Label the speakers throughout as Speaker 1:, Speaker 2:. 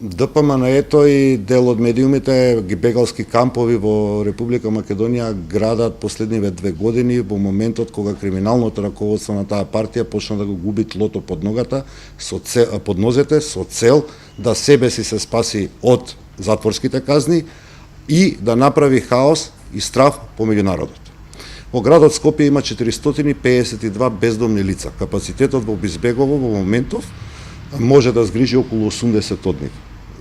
Speaker 1: ДПМН-ето и дел од медиумите ги бегалски кампови во Република Македонија градат последниве 2 години во моментот кога криминалното раководство на таа партија почна да го губи тлото под ногата, под нозете, со цел да себе си се спаси од затворските казни и да направи хаос и страв помеѓу народот. Во градот Скопје има 452 бездомни лица. Капацитетот во Бизбегово во моментов може да згрижи околу 80 од нив.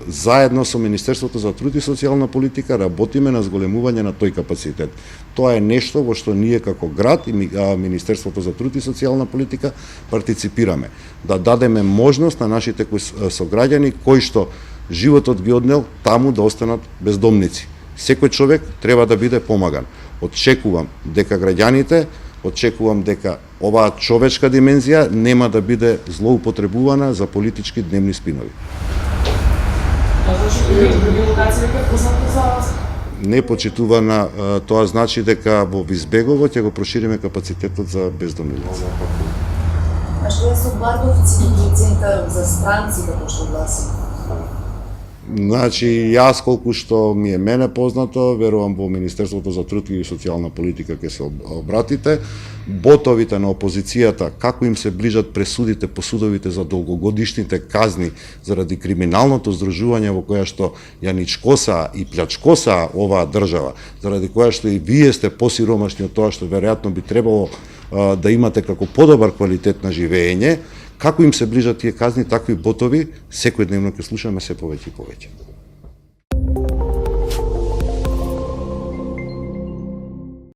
Speaker 1: Заедно со Министерството за труд и социјална политика работиме на зголемување на тој капацитет. Тоа е нешто во што ние како град и Министерството за труд и социјална политика партиципираме. Да дадеме можност на нашите сограѓани кои што животот ги однел таму да останат бездомници. Секој човек треба да биде помаган. Очекувам дека граѓаните, очекувам дека оваа човечка димензија нема да биде злоупотребувана за политички дневни спинови. Непочитувана, тоа значи дека во Визбегово ќе го прошириме капацитетот за бездомни лица.
Speaker 2: А што е со Бардовци и центар за странци, како што гласи?
Speaker 1: Значи, јас колку што ми е мене познато, верувам во Министерството за труд и социјална политика ќе се обратите. Ботовите на опозицијата, како им се ближат пресудите по судовите за долгогодишните казни заради криминалното здружување во која што ја ничкоса и плячкоса оваа држава, заради која што и вие сте посиромашни од тоа што веројатно би требало да имате како подобар квалитет на живење, како им се ближат тие казни, такви ботови, секојдневно ќе слушаме се повеќе и повеќе.